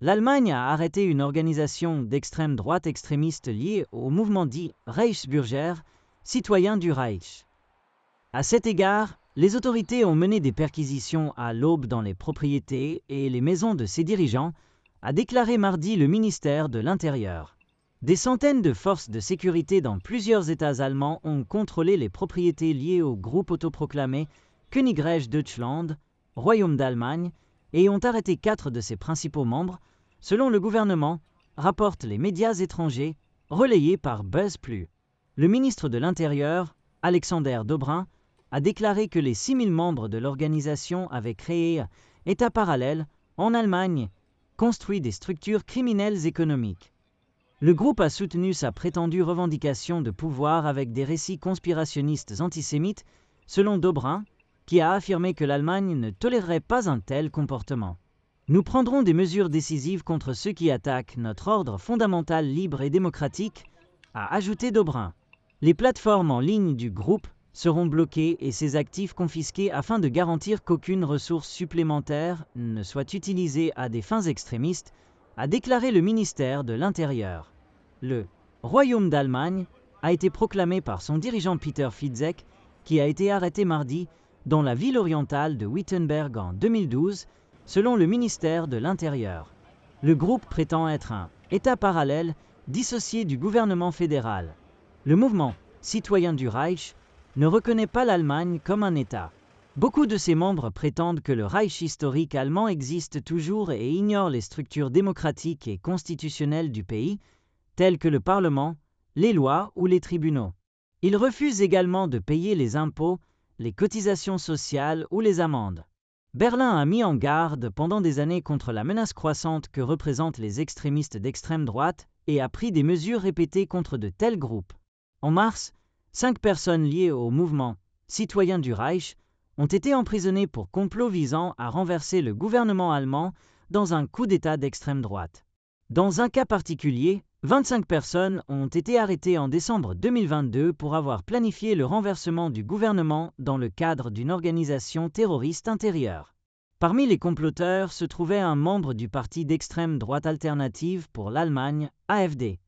L'Allemagne a arrêté une organisation d'extrême droite extrémiste liée au mouvement dit Reichsbürger, citoyens du Reich. À cet égard, les autorités ont mené des perquisitions à l'aube dans les propriétés et les maisons de ses dirigeants, a déclaré mardi le ministère de l'Intérieur. Des centaines de forces de sécurité dans plusieurs États allemands ont contrôlé les propriétés liées au groupe autoproclamé Königreich Deutschland, Royaume d'Allemagne, et ont arrêté 4 de ses principaux membres, selon le gouvernement, rapportent les médias étrangers, relayés par BuzzPlus. Le ministre de l'Intérieur, Alexander Dobrindt, a déclaré que les 6000 membres de l'organisation avaient créé, État parallèle, en Allemagne, construit des structures criminelles économiques. Le groupe a soutenu sa prétendue revendication de pouvoir avec des récits conspirationnistes antisémites, selon Dobrindt, qui a affirmé que l'Allemagne ne tolérerait pas un tel comportement. Nous prendrons des mesures décisives contre ceux qui attaquent notre ordre fondamental libre et démocratique, a ajouté Dobrindt. Les plateformes en ligne du groupe seront bloquées et ses actifs confisqués afin de garantir qu'aucune ressource supplémentaire ne soit utilisée à des fins extrémistes, a déclaré le ministère de l'Intérieur. Le Royaume d'Allemagne a été proclamé par son dirigeant Peter Fitzek, qui a été arrêté mardi dans la ville orientale de Wittenberg en 2012, selon le ministère de l'Intérieur. Le groupe prétend être un État parallèle dissocié du gouvernement fédéral. Le mouvement citoyen du Reich ne reconnaît pas l'Allemagne comme un État. Beaucoup de ses membres prétendent que le Reich historique allemand existe toujours et ignorent les structures démocratiques et constitutionnelles du pays, telles que le Parlement, les lois ou les tribunaux. Ils refusent également de payer les impôts, les cotisations sociales ou les amendes. Berlin a mis en garde pendant des années contre la menace croissante que représentent les extrémistes d'extrême droite et a pris des mesures répétées contre de tels groupes. En mars, 5 personnes liées au mouvement citoyen du Reich ont été emprisonnées pour complot visant à renverser le gouvernement allemand dans un coup d'État d'extrême droite. Dans un cas particulier, 25 personnes ont été arrêtées en décembre 2022 pour avoir planifié le renversement du gouvernement dans le cadre d'une organisation terroriste intérieure. Parmi les comploteurs se trouvait un membre du parti d'extrême droite alternative pour l'Allemagne, AfD.